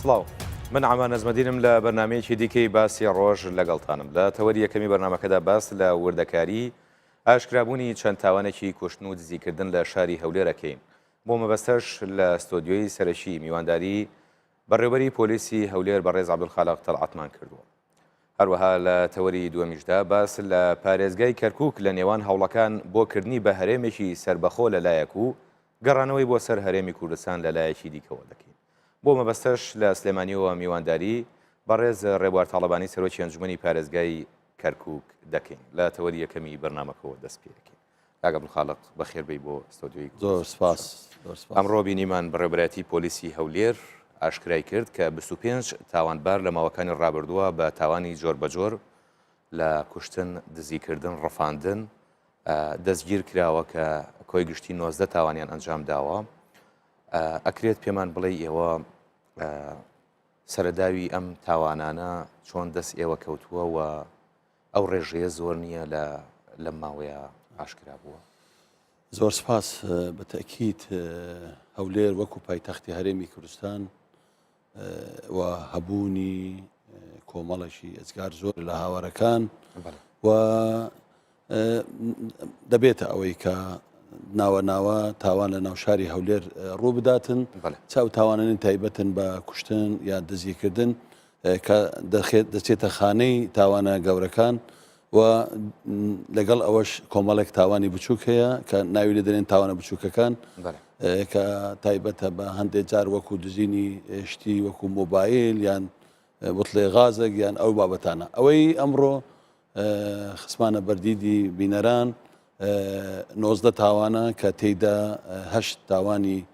سڵاو من ئامان نەزمەدینم لە بەرنامەیەکی دیکەی باسی ڕۆژ لەگەڵتانم لە تەوەری یەکەمی بەرنامەکەدا باس لە وردەکاری ئاشکرابوونی چەند تاوانێکی کوشتن و دزیکردن لە شاری هەولێرەکەین بۆ مەبەستەش لە ستۆدیۆی سەرەکی میوانداری بەڕێوەبەری پۆلیسی هەولێر بەڕێز عەبدولخالق تەڵعەتمان کردووە. هەروەها لە تەوەری دووەمیشدا باس لە پارێزگای کەرکووک لە نێوان هەوڵەکان بۆ کردنی بە هەرێمێکی سربەخۆ لەلایەک و گەڕانەوەی بۆ سەر هەرێمی کوردستان لەلایەکی دیکەوە دەکەین. بۆ مەبەستەش لە سلێمانیەوە میوانداری بەڕێز ڕێبوار تاڵەبانی سەرۆکی ئەنجومەنی پارێزگای کەرکووک دەکەین لە تەوەری یەکەمی بەرنامەکەەوە دەست پێ دەکەین. کاک عەبدولخالق بەخێربەی بۆ ستۆدیۆی. زۆر سپاس. ئەمڕۆ بینیمان بەڕێوەبەرەتی پۆلیسی هەولێر ئاشکرای کرد کە 25 تاوانبار لە ماوەکانی ڕابردووە بە تاوانی جۆر بەجۆر لە کوشتن، دزیکردن، ڕەفاندن دەستگیر کراوە کە کۆی گشتی 19 تاوانیان ئەنجام داوە. ئەکرێت پێمان بڵێ ئێوە سەرەداوی ئەم تاوانانە چۆن دەست ئێوە کەوتووە و ئەو ڕێژەیە زۆر نییە لە ماوەیە ئاشکرا بووە. زۆر سپاس. بە تەکید هەولێر وەکو پایتەختی هەرێمی کوردستان و هەبوونی کۆمەڵێکی ئەجگار زۆر لە هاوارەکان و دەبێتە ئەوەی کە ناوە تاوان لە ناوشاری هەولێر ڕوو بداتن چاو تاوانانی تایبەتن بە کوشتن یا دزیکردن کە دەچێتە خانەی تاوانە گەورەکان و لەگەڵ ئەوەش کۆمەڵێک تاوانی بچووک هەیە کە ناوی لە دەرێن تاوانە بچووکەکان کە تایبەتە بە هەندێک جار وەکو دزینی شتی وەکو مۆبایل یان بوتڵێ غازێک یان ئەو بابەتانە. ئەوەی ئەمڕۆ خسمانە بەردیدی بینەران 19 تاوانە کە تێیدا 8 تاوانی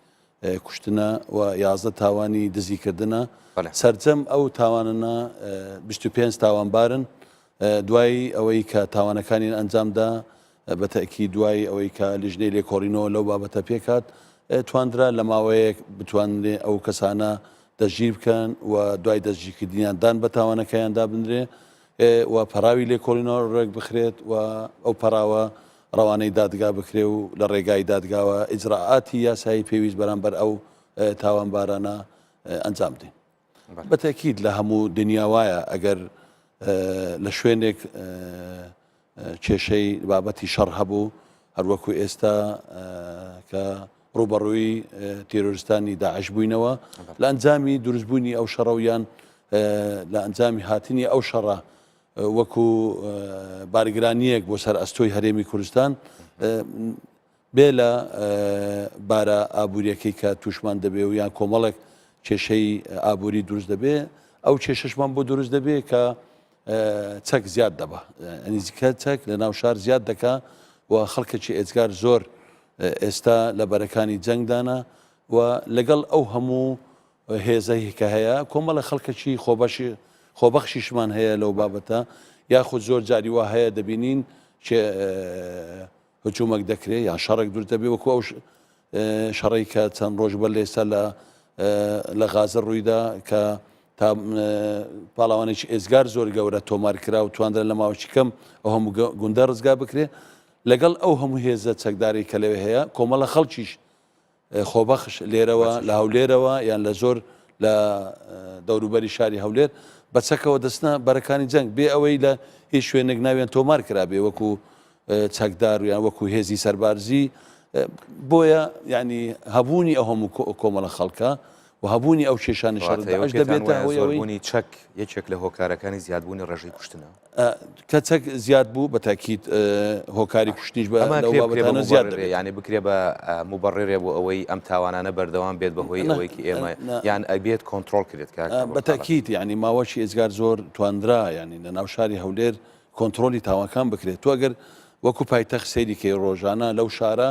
کوشتنە و 11 تاوانی دزیکردنە. سەرجەم ئەو تاوانە 25 تاوانبارن دوای ئەوەی کە تاوانەکانیان ئەنجامدا بە تەکی دوای ئەوەی کە لیژنەی لێکۆڕینەوە لەو بابەتە پێکات توانرا لە ماوەیەک بتوانێت ئەو کەسانە دەستگیر بکەن و دوای دەستگیرکردنیان دان بە تاوانەکەیاندا بنرێ و پەراوی لێکۆڵینەوە ڕێک بخرێت و ئەو پەراوە ڕەوانەی دادگا بکرێ و لە ڕێگای دادگاوە ئیجراعاتی یاسایی پێویست بەرامبەر ئەو تاوانبارانە ئەنجام دێن. بە تەکید لە هەموو دنیا وایە ئەگەر لە شوێنێک کێشەی بابەتی شەڕ هەبوو هەروەکو ئێستا کە ڕوبەڕووی تێرۆریستانی داعش بووینەوە لە ئەنجامی دروستبوونی ئەو شەڕەویان لە ئەنجامی هاتنی ئەو شەڕە وەکو بارگرانیەک بۆ سەر ئەستۆی هەرێمی کوردستان بێ لە بارە ئابوووریەکەی کە تووشمان دەبێ و یان کۆمەڵێک کێشەی ئابووری دروست دەبێ ئەو کێشەشمان بۆ دروست دەبێ کە چەک زیاد دەبە ئەنیزیکە چەک لە ناو شار زیاد دەکا و خەڵکێکی ئێجگار زۆر ئێستا لە بەرەکانی جەنگدانە و لەگەڵ ئەو هەموو هێزەی کە هەیە کۆمەڵە خەڵکەکی خۆبەخشیشمان هەیە لەو بابەتە یاخود زۆر جاری وا هەیە دەبینین هجوومەک دەکرێت یان شەڕێک دروست دەبێ وەکو ئەو شەڕی کە چەند ڕۆژ بەر لێستا لە غازە ڕوویدا کە تا پاڵاوانێکی ئێزگار زۆر گەورە تۆمارکرا و توانرا لە ماوەی کەم ئەو هەموو گوندە ڕزگا بکرێ لەگەڵ ئەو هەموو هێزە چەکداری کە لەوێ هەیە کۆمەڵە خەڵکیش خۆبەخش لێرەوە لە هەولێرەوە یان لە زۆر لە دەوروبەری شاری هەولێر بە چەکەوە دەستنە بەرەکانی جەنگ بێ ئەوەی لە هیچ شوێنێک ناویان تۆمار کرابێ وەکو چەکدار یان وەکو هێزی سەربارزی بۆیە ینی هەبوونی ئەو هەموو کۆمەڵە خەڵکە و هەبوونی ئەو کێشانی شەڕداش دەبێتە زۆربوونی چەک یەکێک لە هۆکارەکانی زیادبوونی ڕێژەی کوشتنە کە چەک زیاد بوو بە تاکید هۆکاری کوشتنیش بە بابەتانە زیاد دەبێت یعنی بکرێ بە مبەڕێرێ بۆ ئەوەی ئەم تاوانانە بەردەوام بێت بەهۆی ئەوەیکی ئێمە یان ئەبێت کۆنتترۆل کرێت بە تاکید ینی ماوەشی ئێزگار زۆر توانرا ینی لە ناو شاری هەولێر کۆنتترۆلی تاوانەکان بکرێت تو ئەگەر وەکو پایتەخت سەیریکەی ڕۆژانە لەو شارە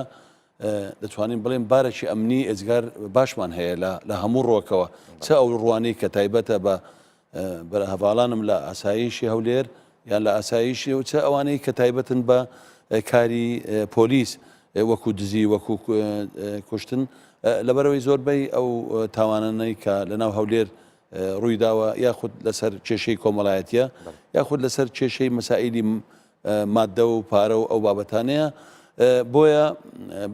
دەتوانین بڵێن بارێکی ئەمنی ئێجگار باشمان هەیە لە هەموو ڕۆکەوە چ ئەو ڕوانەی کە تایبەتە بە هەواڵانم لە ئاسایشی هەولێر یان لە ئاسایشی و چ ئەوانەی کە تایبەتن بە کاری پۆلیس وەکو دزی وەکو کوشتن لەبەرەوەی زۆربەی ئەو تاوانانەی کە لە ناو هەولێر ڕوویداوە یاخود لەسەر کێشەی کۆمەڵایەتیە یاخود لەسەر کێشەی مەسائیلی مادە و پارە و ئەو بابەتانەیە بۆیە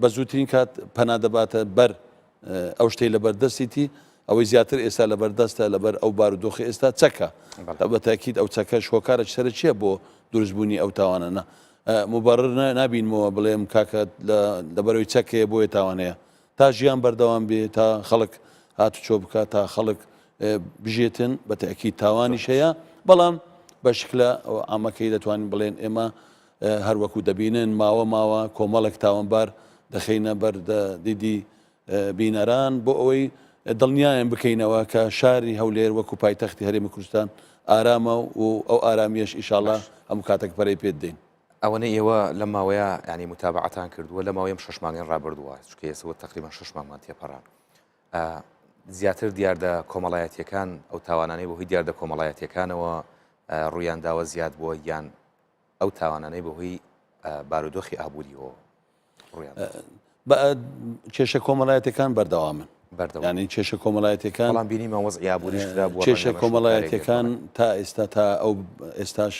بە زووترین کات پەنا دەباتە بەر ئەو شتەی لە بەردەستیتی ئەوەی زیاتر ئێستا لەبەردەستە لەبەر ئەو بارودۆخی ئێستا چەکە بە تاکید ئەو چەکە شۆکارە سەر چییە بۆ دروستبوونی ئەو تاوانە مبرر نبینەوە بڵێم کاکە لەبەرەوەی چەکەیە بۆیە تاوانەیە تا ژیان بەردەوام بێ تا خەڵک هاتوچۆ بکە تا خەڵک بژێتن بە تاکید تاوانی شەیە بەڵام بە شکلە ئامەکەی دەتوانین بڵێن ئێمە هەروەکو دەبینن ماوە کۆمەڵێک تاوانبار دەخینە بەر دیدی بینەران بۆ ئەوەی دڵنیایان بکەینەوە کە شاری هەولێر وەکو پایتەختی هەرێمی کوردستان ئارامە و ئەو ئارامیەش ئیشاڵڵا هەموو کاتێک پەرەی پێ دێن ئەوەنە ئێوە لە ماوەیە ینی متابعەتان کردووە لە ماوەیەم 6 مانگی ڕابردووە چکە ئێسەوە تقریبان 6 مانگمان تێپەڕان زیاتر دیاردە کۆمەڵایەتیەکان ئەو تاوانانەی بەهۆی دیاردە کۆمەڵایەتیەکانەوە ڕوویان داوە زیاد بووە یان ئەو تاوانانەی بەهۆی بارودۆخی ئابووریەوە کێشە کۆمەڵایەتەکان بەردەوامن ینی کێشە کۆمەڵایەتەکان بەڵام بینیمە وەزعی ئابووریشدا بووە کێشە کۆمەڵایەتەکان تا ئێستا تا ئەو ئێستاش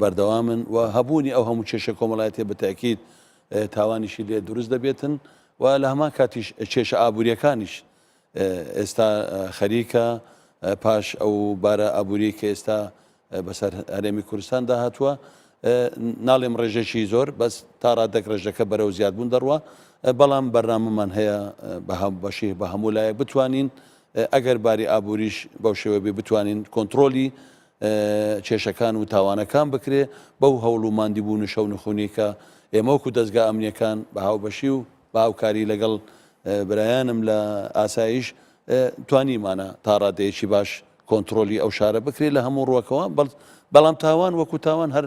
بەردەوامن و هەبوونی ئەو هەموو کێشە کۆمەڵایەتێ بە تاکید تاوانیشی لێ دروست دەبێتن و لە هەمان کاتیش کێشە ئابووریەکانیش ئێستا خەریکە پاش ئەو بارە ئابووری کە ئێستا بەسەر هەرێمی کوردستان داهاتووە ناڵێم ڕێژەشی زۆر بەس تا ڕادێک ڕێژەکە بەرەو زیادبوون دەڕوە بەڵام بەرنامەمان هەیە بەشی بە هەموو لایەک بتوانین ئەگەر باری ئابووریش بەو شێوە بێ بتوانین کۆنتترۆلی کێشەکان و تاوانەکان بکرێ بەو هەوڵ و ماندیبوون و شەو نخونی کە ئێمە وەکو دەستگا ئەمنیەکان بە هاوبەشی و بە هاوکاری لەگەڵ برایانم لە ئاسایش توانیمانە تا ڕادەیەکی باش کۆنتترۆلی ئەو شارە بکرێت لە هەموو ڕووەکەوە بەڵام تاوان وەکو تاوان هەر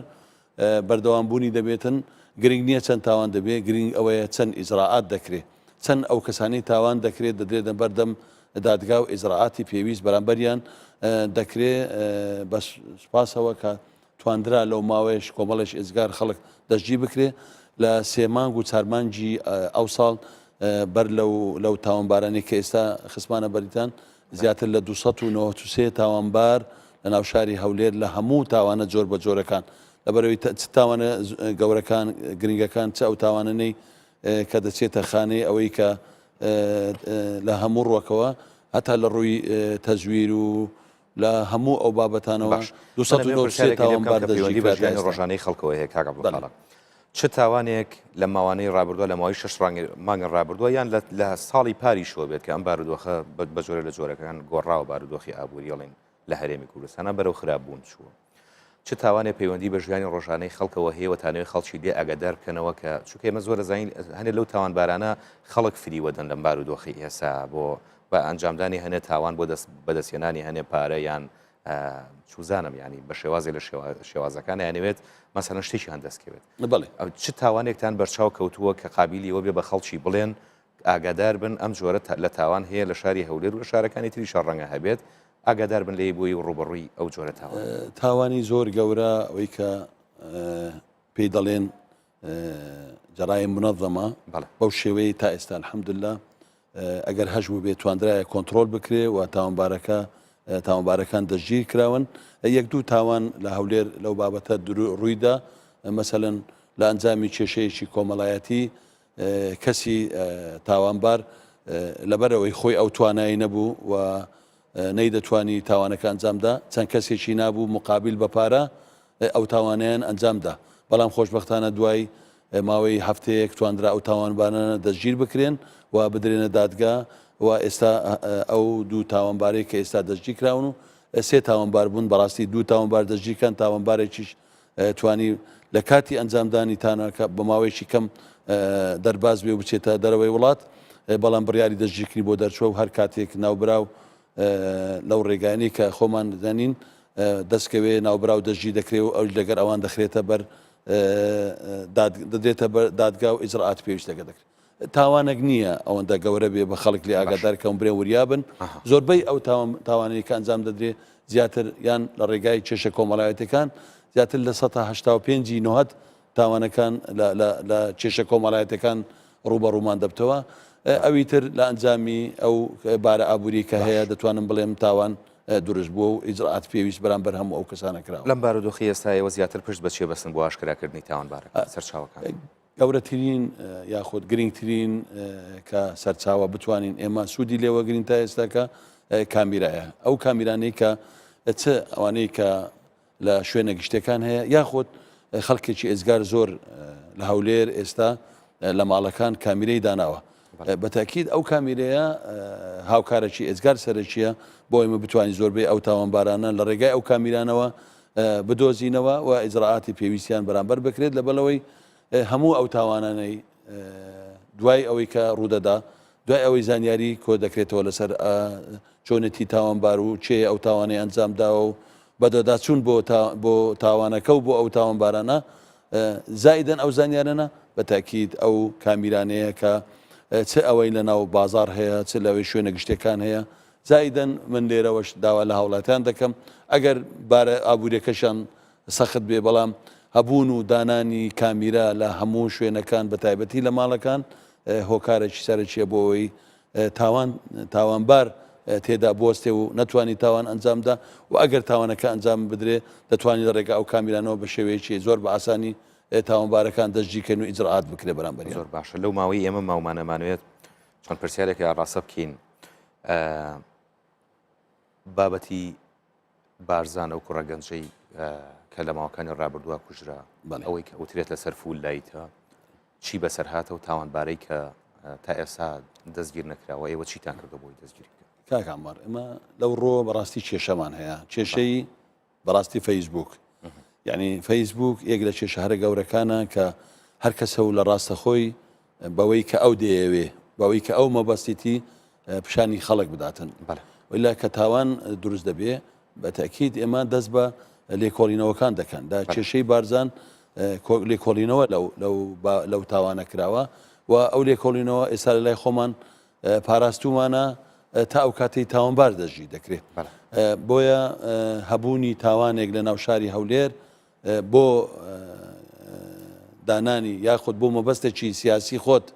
بەردەوامبوونی دەبێتن گرنگ نییە چەند تاوان دەبێت گرنگ ئەوەیە چەند ئیزراعات دەکرێت چەند ئەو کەسانی تاوان دەکرێت دەدرێت بەردەم دادگا و ئیزراعاتی پێویست بەرامبەریان دەکرێت بە سوپاسەوە کە تواندرا لەو ماوەیەش کۆمەڵێش ئێزگار خەڵک دەستگیر بکرێت لە 3 مانگ و 4 مانگی ئەو ساڵ بەر لەو تاوانبارانی کە ئێستا خسمانە بەریتان زیاتر لە 293 تاوانبار لە ناو شاری هەولێر لە هەموو تاوانە جۆر بە جۆرەکان لەبەرەوەی تاوانە گەورەکان گرنگەکان چ ئەو تاوانانەی کە دەچێتە خانەی ئەوەی کە لە هەموو ڕۆکەوە هەتا لە ڕووی تەزویر و لە هەموو ئەو بابەتانەوە 293 تاوانبار دەژی ڕۆژانەی خەڵکەوە هەیە کاکە بڵاڵە چ تاوانێک لە ماوانەی ڕابردووە لە ماوەی 6 مانگە ڕابردووە یان لە ساڵی پاریشەوە بێت کە ئەم بارودۆخە بە جۆرە لە جۆرەکان گۆڕاوە بارودۆخی ئابووریڵین لە هەرێمی کوردستانە بەرەو خراپبوون چووە چ تاوانێ پەیوەندی بە ژیانی ڕۆژانەی خەڵکەوە هەیە تانەوەی خەڵکی لێ ئاگادار بکەنەوە کە چونکە ئێمە زۆر دەزانین هەنێ لەو تاوانبارانە خەڵک فریوەدەن لەم بارودۆخی ئێستا بۆ بە ئەنجامدانی هەنێ تاوان بۆ بەدەستێنانی هەنێ پارە یان چوزانم ینی بە شێوازی لە شێوازەکان یانەوێت مەسەلەن شتێکی هەندەستکەوێت چ تاوانێکتان بەرچاو کەوتووە کە قابلی ئەوە بێ بە خەڵکی بڵێن ئاگادار بن ئەم جۆرە لە تاوان هەیە لە شاری هەولێر و لە شارەکانی تری شەڕ ڕەنگە هەبێت ئاگادار بن لێ بۆی ڕوبەڕووی ئەو جۆرە تاوانی زۆر گەورە ئەوەی کە پێی دەڵێن جەڕای منەظەمە بەو شێوەیە تا ئێستا الحەمدوللا ئەگەر هەژمو بێت توانرایە کۆنتترۆل بکرێ و تاوانبارەکان دەژیر کراون یەک دوو تاوان لە هەولێر لەو بابەتە ڕوویدا مەسەلەن لە ئەنجامی کێشەیەکی کۆمەڵایەتی کەسی تاوانبار لەبەرەوەی خۆی ئەو توانایی نەبوو و نەیدەتوانی تاوانەکە ئەنجامدا چەند کەسێکی نابوو مقابل بە پارە ئەو تاوانیان ئەنجامدا بەڵام خۆشبەختانە دوای ماوەی هەفتەیەک توانرا ئەو تاوانبارانە دەستگیر بکرێن و بدرێنە دادگا و ئێستا ئەو دوو تاوانبارەی کە ئێستا دەستگیر کراون و 3 تاوانبار بوون بەڕاستی 2 تاوانبار دەستگیرکەن تاوانبارێکیش توانی لە کاتی ئەنجامدانی تانەکە بە ماوەیەکی کەم دەرباز بێ و بچێتە دەرەوەی وڵات بەڵام بڕیاری دەستگیرکردنی بۆ دەرچوە و هەر کاتێک ناوبراو لەو ڕێگانی کە خۆمان دەزانین دەستکەوێ ناوبراو دەژی دەکرێت و ئەو لەگەر ئەوان دەخرێتە بەر دەدرێتە بەر دادگا و ئیجرعات پێویستەکە دەکرێت تاوانێک نییە ئەوەندە گەورە بێ بە خەڵک لێ ئاگادار کەم برێ وریابن زۆربەی ئەو تاوانەی کە ئەنجام دەدرێت زیاتر یان لە ڕێگای کێشە کۆمەڵایەتەکان زیاتر لە 185 نۆهەت تاوانەکان لە کێشە کۆمەڵایەتەکان ڕوبەڕوومان دەبتەوە ئەوی تر لە ئەنجامی ئەو بارە ئابووری کە هەیە دەتوانم بڵێم تاوان دروست بووە و ئیجرعات پێویست بەرامبەر هەموو ئەو کەسانە کراوە لەم بارودۆخی ئێستایەوە زیاتر پشت بەچێ بەستن بۆ ئاشکراکردنی تاوانبارە سەرچاوەکان گەورەترین یاخود گرنگترین کە سەرچاوە بتوانین ئێمە سوودی لێوە گرین تا ئێستاکە کامیرایە ئەو کامیرانەی کە چ ئەوانەی کە لە شوێنە گشتەکان هەیە یاخود خەڵکێکی ئێزگار زۆر لە هەولێر ئێستا لە ماڵەکان کامیرەی داناوە بەتاکید ئەو کامیرەیە هاوکارێکی ئێزگار سەرچیە بۆ ئێمە بتوانین زۆربەی ئەو تاوانبارانە لە ڕێگای ئەو کامیرانەوە بدۆزینەوە و ئیجراعاتی پێویستیان بەرامبەر بکرێت لەبەرەوەی هەموو ئەو تاوانانەی دوای ئەوەی کە ڕوودەدا دوای ئەوەی زانیاری کۆ دەکرێتەوە لەسەر چۆنێتی تاوانبار و چێ ئەو تاوانەی ئەنجامداوە و بەدەداچوون بۆ تاوانەکە و بۆ ئەو تاوانبارانە زائیدەن ئەو زانیارانە بەتاکید ئەو کامیرانەیە کە چ ئەوەی لە ناو بازار هەیە چ لەوەی شوێنە گشتەکان هەیە زائیدەن من لێرەوەش داوا لە هاوڵاتیان دەکەم ئەگەر بارە ئابوووریەکەشان سەخت بێ بەڵام هەبوون و دانانی کامیرا لە هەموو شوێنەکان بە تایبەتی لە ماڵەکان هۆکارێکی سەرچیە بۆ ئەوەی تاوانبار تێدا بوەستێ و نەتوانی تاوان ئەنجامدا و ئەگەر تاوانەکە ئەنجام بدرێ دەتوانانی لە ڕێگە ئەو کامیرانەوە بە شێوەیەکی زۆر بە ئاسانی تاوانبارەکان دەستگیرکەن و ئیجراعات بکرێ بەرامبەر زۆر باشە لەو ماوەی ئێمە ماومانەمانوێت چۆن پرسیارێکی ڕاستە بکەین بابەتی بارزان ئەو کوڕە گەنجەی کە لە ماوەکانی ڕابردووە کوژرا ئەوەی کە ئەوترێت لەسەر فول لایتە چی بەسەر هاتە و تاوانبارەی کە تا ئێستا دەستگیر نەکراوە ئێوە چیتان کردو بۆی دەستگیری کاک عەمار ئێمە لەو ڕۆ بەڕاستی کێشەمان هەیە کێشەی بەڕاستی فەیسبوک یعنی فەیسبوک یەک لە کێشە هەرە گەورەکانە کە هەر کەسە و لە ڕاستە خۆی بەوەی کە ئەو دەیەوێ بەوەی کە ئەو مەبەستیتی پیشانی خەڵک بداتن ولا کە تاوان دروست دەبێ بەتەکید ئێمە دەست بە لێکۆڵینەوەکان دەکەن دا کێشەی بارزان لێکۆڵینەوە لەو تاوانە کراوە و ئەو لێکۆڵینەوە ئێستا لە لای خۆمان پاراستومانە تا ئەو کاتەی تاوانبار دەژی دەکرێت بۆیە هەبوونی تاوانێک لە ناو شاری هەولێر بۆ دانانی یاخود بۆ مەبەستێکی سیاسی خۆت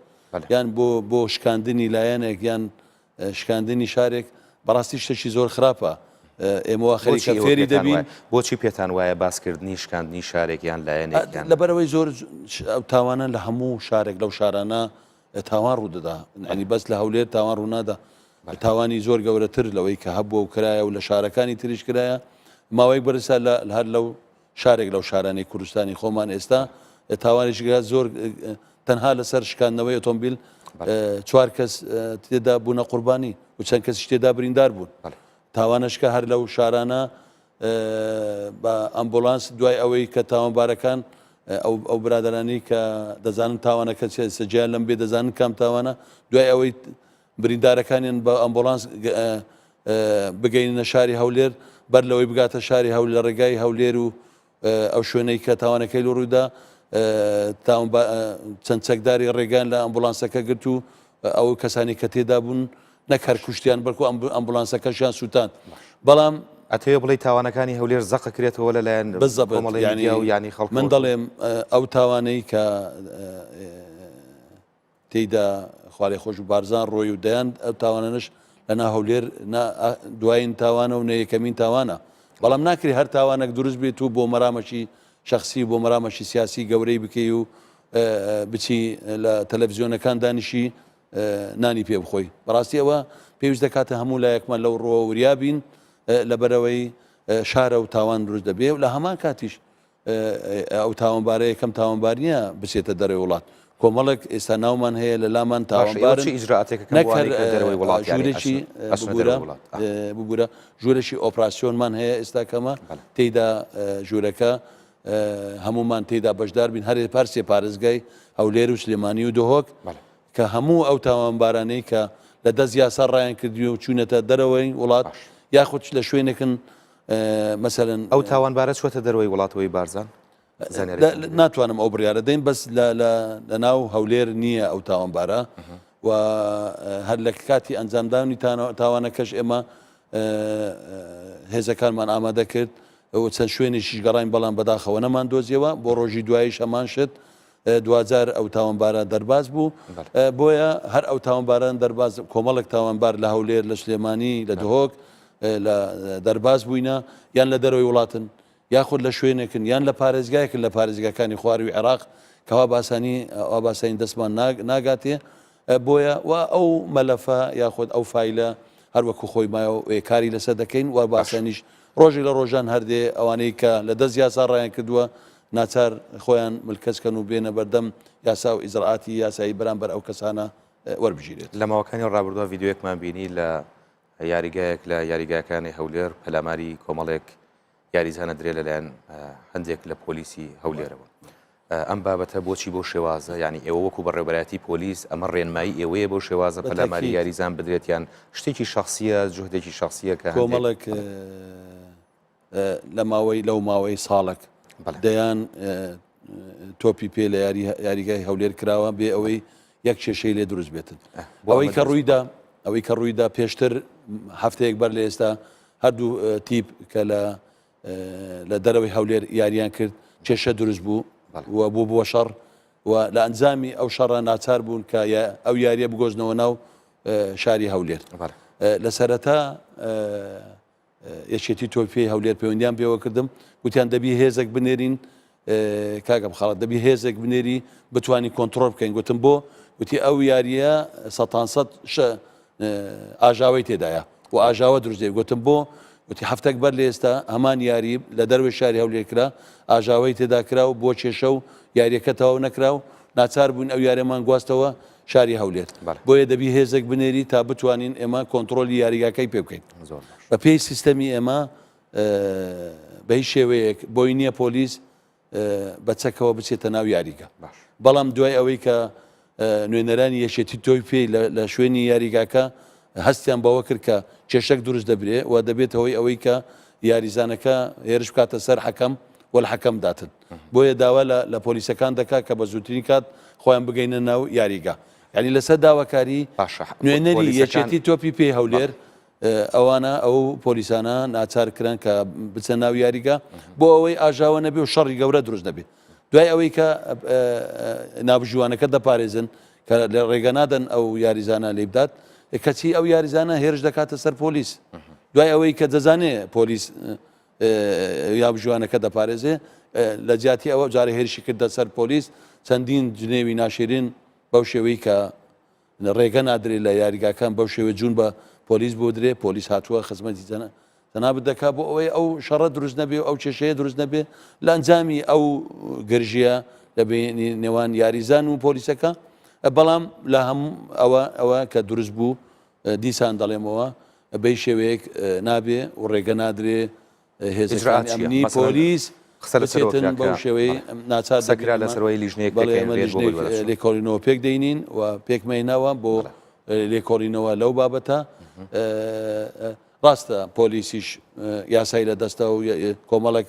یان بۆ شکاندنی لایەنێک یان شکاندنی شارێک بەڕاستی شتێکی زۆر خراپە ئێمە خەریکە فێری دەبین بۆچی پێتان وایە باسکردنی شکاندنی شارێک یان لایەنێک لەبەرەوەی زۆر تاوانە لە هەموو شارێک لەو شارانە تاوان ڕوودەدا ئەنی بەس لە هەولێر تاوان ڕوونادا تاوانی زۆر گەورەتر لەوەی کە هەبووە و کرایە و لە شارەکانی تریش کرایە ماوەیەک بەرسا هەر لەو شارێک لەو شارانی کوردستانی خۆمان ئێستا تاوانێکی زۆر تەنها لەسەر شکاندنەوەی ئۆتۆمبیل 4 کەس تێدا بوونە قوربانی و چەند کەس تێدا بریندار بوون تاوانشکە هەر لەو شارانە بە ئەمبۆلانس دوای ئەوەی کە تاوانبارەکان ئەو برادرانی کە دەزانن تاوانەکە سەجیان لەم بێ دەزانن کام تاوانە دوای ئەوەی بریندارەکانیان بە ئەمبۆلانس بگەینە شاری هەولێر بەر لەوەی بگاتە شاری هەول لە ڕێگای هەولێر و ئەو شوێنەی کە تاوانەکەی لە ڕوویدا چەند چەکداری ڕێگان لە ئەمبۆلانسەکە گرت و ئەو کەسانی کە تێدا بوون نەکار کوشتیان بەرکو ئەمبۆلانسەکەشیان سووتان بەڵام ئەتەوێ بڵێ تاوانەکانی هەولێر زەقە کرێتەوە لەلایەن ینی خەڵک من دەڵێم ئەو تاوانەی کە تێیدا خوارێ خۆش و بارزان ڕۆی و دەیان ئەو تاوانەش لەنا هەولێر دوایین تاوانە و نەیەکەمین تاوانە بەڵام ناکری هەر تاوانێک دروست بێت و بۆ مەرامەشی شخصی بۆ مەرامەشی سیاسی گەورەی بکەی و بچی لە تەلەڤیزیۆنەکان دانیشی نانی پێ بخۆی بەڕاستی ئەوە پێویست دەکاتە هەموو لایەکمان لەو ڕۆ وریابین لەبەرەوەی شارە و تاوان دروست دەبێ و لە هەمان کاتیش ئەو تاوانبارە یەکەم تاوانباریە بچێتە دەرەوەی وڵات کۆمەڵک ئێستا ناومان هەیە لە لامان تاوانبارن ببوورە ژوورێکی ئۆپراسیۆنمان هەیە ئێستا کەمە تێیدا ژوورەکە هەمومان تێیدا بەشدار بین هەرێ پارسێ پارێزگای هەولێر و سلێمانی و دۆهۆک کە هەموو ئەو تاوانبارانەی کە لە دەست یاسا ڕایان کردی و چوونەتە دەرەوەی وڵات یاخود لە شوێنێکن مەسەرەن ئەو تاوانبارە چوەتە دەرەوەی وڵاتەوەی بارزان ناتوانم ئەو بڕیارە دەین بەس لە ناو هەولێر نییە ئەو تاوانبارە و هەر لە کاتی ئەنجامدانی تاوانەکەش ئێمە هێزەکانمان ئامادە کرد چەند شوێنێکیش گەڕین بەڵام بەداخەوە نەمان دۆزیەوە بۆ ڕۆژی دواییش هەمان شت دوجار ئەو تاوانبارە دەرباز بوو بۆیە هەر ئەو تاوانباران دەرباز کۆمەڵک تاوانبار لە هەولێر لە سلێمانی لە دهۆک لە دەرباز بووینە یان لە دەرەوەی وڵاتن یاخود لە شوێنێکن یان لە پارێزگایەکن لە پارێزگاکانی خواروی عێراق کەوا باسانی دەستمان ناگاتێ بۆیە و ئەو مەلەفە یاخود ئەو فایلە هەروەکو خۆی مایە کاری لەسەر دەکەین و باسەنیش ڕۆژی لە ڕۆژان هەردێ ئەوانەی کە لە دەست یاسا ڕایان کردووە ناچار خۆیان ملکەسکەن و بێنە بەردەم یاسا و ئیزراعاتی یاسایی بەرامبەر ئەو کەسانە وەربژیرێت. لە ماوەکانی ڕابردووە ڤیددیوەکمان بینی لە یاریگایەک لە یاریگاکانی هەولێر پەلاماری کۆمەڵێک یاریزانە درێ لەلایەن هەندێک لە پۆلیسی هەولێرەوە. ئەم بابەتە بۆچی بۆ شێوازە ینی ئێوە وەکو بەڕێبەتی پۆلیس ئەمە ڕێنمایی ئێوەیە بۆ شێوازە پەلاماری یاریزان بدرێت یان شتێکی شخصیە جوهدێکی شخصیە کە کۆمەڵێک لە ماوەی لەو ماوەی ساڵک دەیان تۆپی پێ لە یاریگای هەولێر کراوە بێ ئەوەی یەک کێشەی لێ دروست بێتن ئەوەی کە ڕوویدا پێشتر هەفتەیەک بەر لە ئێستا هەردوو تیپ کە لە دەرەوەی هەولێر یاریان کرد کێشە دروست بوو و بووە شەڕ و لە ئەنجامی ئەو شەڕە ناچار بوون کە ئەو یاریە بگۆزنەوە ناو شاری هەولێر. لە سەرەتا یەکێتی تۆپی هەولێر پەیوەندیان پێوە کردم وتیان دەبی هێزێک بنێرین کاگەم خاڵەت دەبی هێزێک بنێری بتوانانی کۆنتترۆل بکەین گوتم بۆ وتی ئەو یاریە سە ئاژاوی تێدایە و ئاژاوە دروست دێ گوتم بۆ وتی هەفتێک بەر لە ئێستا هەمان یاری لە دەروێ شاری هەولێر کرا ئاژاوی تێدا کرا و بۆ کێشە و یاریەکە تەواو نەکرا و ناچار بوون ئەو یاریەمان گواستەوە شاری هەولێر بۆیە دەبی هێزێک بنێری تا بتوانین ئێمە کۆنتترۆلی یاریگاکەی پێ بکەین بە پێی سیستەمی ئێمە بە هیچ شێوەیەک بۆی نییە پۆلیس بەچەکەوە بچێتە ناو یاریگە بەڵام دوای ئەوەی کە نوێنەرانی یەکێتی تۆی پێی لە شوێنی یاریگاکە هەستیان بەوە کرد کە کێشەک دروست دەبرێ و دەبێتەوەی ئەوەی کە یاریزانەکە هێرش بکاتە سەر حەکەم وەل حەکەم داتن بۆیە داوا لە پۆلیسەکان دەکات کە بە زووترین کات خۆیان بگەینە ناو یاریگا ینی لەسەر داواکاری نوێنەری یەکێتی تۆپی پێی هەولێر ئەوانە ئەو پۆلیسانە ناچارکران کە بچە ناو یاریگا بۆ ئەوەی ئاژاوە نەبێ و شەڕی گەورە دروست دەبێت دوای ئەوەی کە نابژوانەکە دەپارێزن کە لە ڕێگە نادەن ئەو یاریزانە لێ بدات کەچی ئەو یاریزانە هێرش دەکاتە سەر پۆلیس دوای ئەوەی کە دەزانێ پۆلیس یابژوانەکە دەپارێزێ لە جیاتی ئەوە جارە هێرشی کردە سەر پۆلیس چەندین جنێوی ناشرین بەو شێوەی کە ڕێگە نادرێ لە یاریگاکان بەو شێوە جوون بە پۆلیس بۆ درێ پۆلیس هاتووە خزمەتی جەنابەت دەکات بۆ ئەوەی ئەو شەڕە دروست نەبێ و ئەو کێشەیە دروست نەبێ لە ئەنجامی ئەو گرژیە لە نێوان یاریزان و پۆلیسەکە بەڵام لە هەموو ئەوە کە دروست بوو دیسان دەڵێمەوە بەی شێوەیەک نابێ و ڕێگە نادرێ هێزەکانی ئەمنی پۆلیس بچێتن بەو شێوەی ناچار سەکرا لە سەرەوەی لیژنەیەک لێکۆڵینەوە پێک دەینین و پێکمەینەوە بۆ لێکۆڵینەوە لەو بابەتە ڕاستە پۆلیسیش یاسای لە دەستە و کۆمەڵک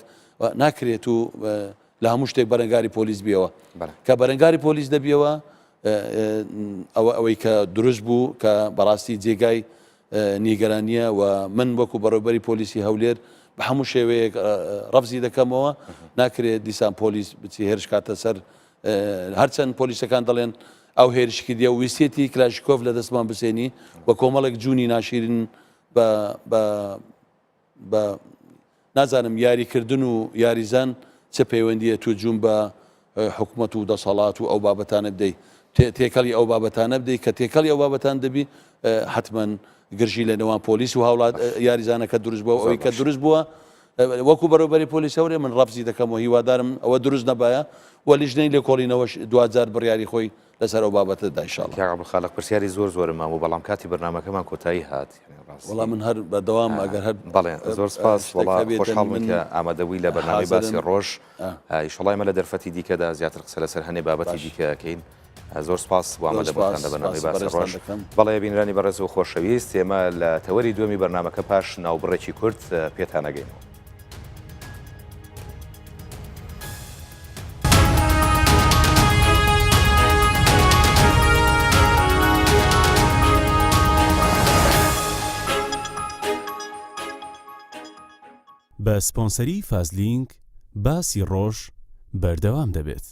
ناکرێت و لە هەموو شتێک بەرەنگاری پۆلیس بیەوە کە بەرەنگاری پۆلیس دەبیەوە ئەوەی کە دروست بوو کە بەڕاستی جێگای نیگەرانیە و من وەکو بەڕێوەبەری پۆلیسی هەولێر بە هەموو شێوەیەک ڕەفزی دەکەمەوە ناکرێت دیسان پۆلیس بچی هێرش کاتە سەر هەرچەند پۆلیسەکان دەڵێن ئەو هێرشکی دیە و ویستێتی کلاشکۆف لە دەستمان بسێنی وە کۆمەڵێک جوونی ناشرین بە نازانم یاریکردن و یاریزان چه پەیوەندیە تو جوون بە حکوومەت و دەسەڵات و ئەو بابەتانە بدەیت تێکەڵی ئەو بابەتانە بدەیت کە تێکەڵی ئەو بابەتان دەبی حتمما گرژی لە نێوان پۆلیس و هاوڵات یاریزانەکە دروست بووە ئەوەی کە دروست بووە وەکو بەڕێوەبەری پۆلیس هەورێ من ڕەفزی دەکەمەوە هیوادارم ئەوە دروست نەبایە و لیژنەی لێکۆڵینەوە 2000 بڕیاری خۆی لەسەر ئەو بابەتەدا ئینشاڵڵا. عەبدولخالق پرسیاری زۆرم مام و بەڵام کاتی بەرنامەکەمان کۆتایی هات وەڵام من هەر بەدەوام ئەگەر هەر بەڵێ زۆر سپاس وەڵام خۆشحاڵم کە ئامادەبووی لە بەرنامەی باسی ڕۆژ ئینشاڵڵا ئێمە لە دەرفەتی دیکەدا زیاتر قسە لەسەر هەنێ بابەتی دیکەکەین زۆر سپاس بۆ ئامادەبوونتان لە بەرنامەی باسی ڕۆژ. بەڵێ بینرانی بەڕێز و خۆشەویست ئێمە لە تەوەری دووەمی بەرنامەکە پاش ناوبڕێکی کورد پێتان نەگەینەوە. بە سپۆنسەری فازلینک باسی ڕۆژ بەردەوام دەبێت.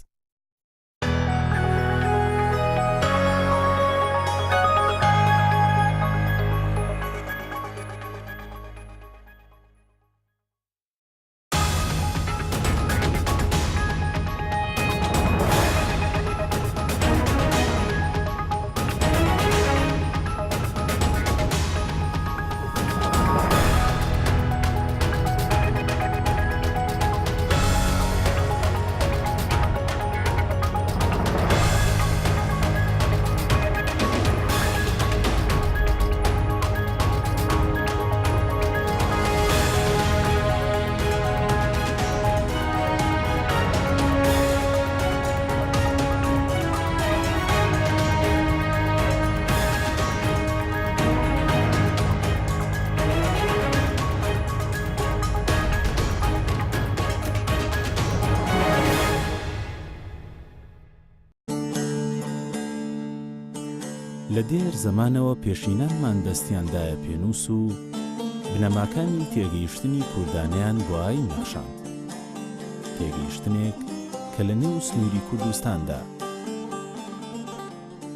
لە دێر زەمانەوە پێشینانمان دەستیاندایە پێنووس و بنەماکانی تێگەیشتنی کوردانیان بۆ ئاین نەخشاند، تێگەیشتنێک کە لە نێو سنووری کوردستاندا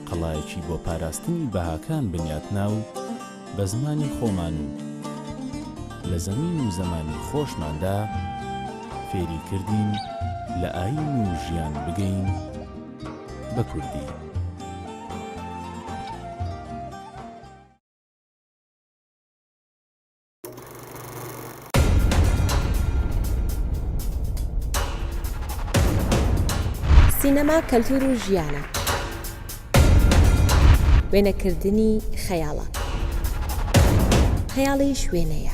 قەڵایەکی بۆ پاراستنی بەهاکان بنیاتنا و بە زمانی خۆمان و لە زەمین و زەمانی خۆشماندا فێری کردین لە ئاین و ژیان بگەین بە کوردی. سینەما کەلتور و ژیانە، وێنەکردنی خەیاڵە، خەیاڵیش وێنەیە،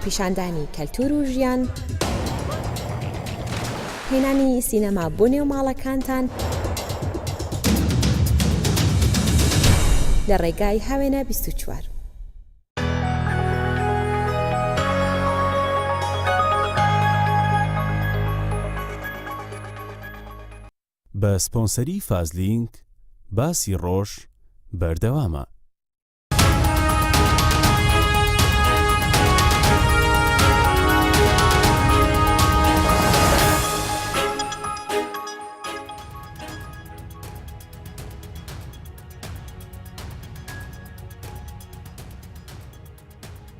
پیشاندانی کەلتور و ژیان، هێنانی سینەما بۆ نێو ماڵەکانتان لە ڕێگای هاوێنە 24. بە سپۆنسەری فازلینک باسی ڕۆژ بەردەوامە.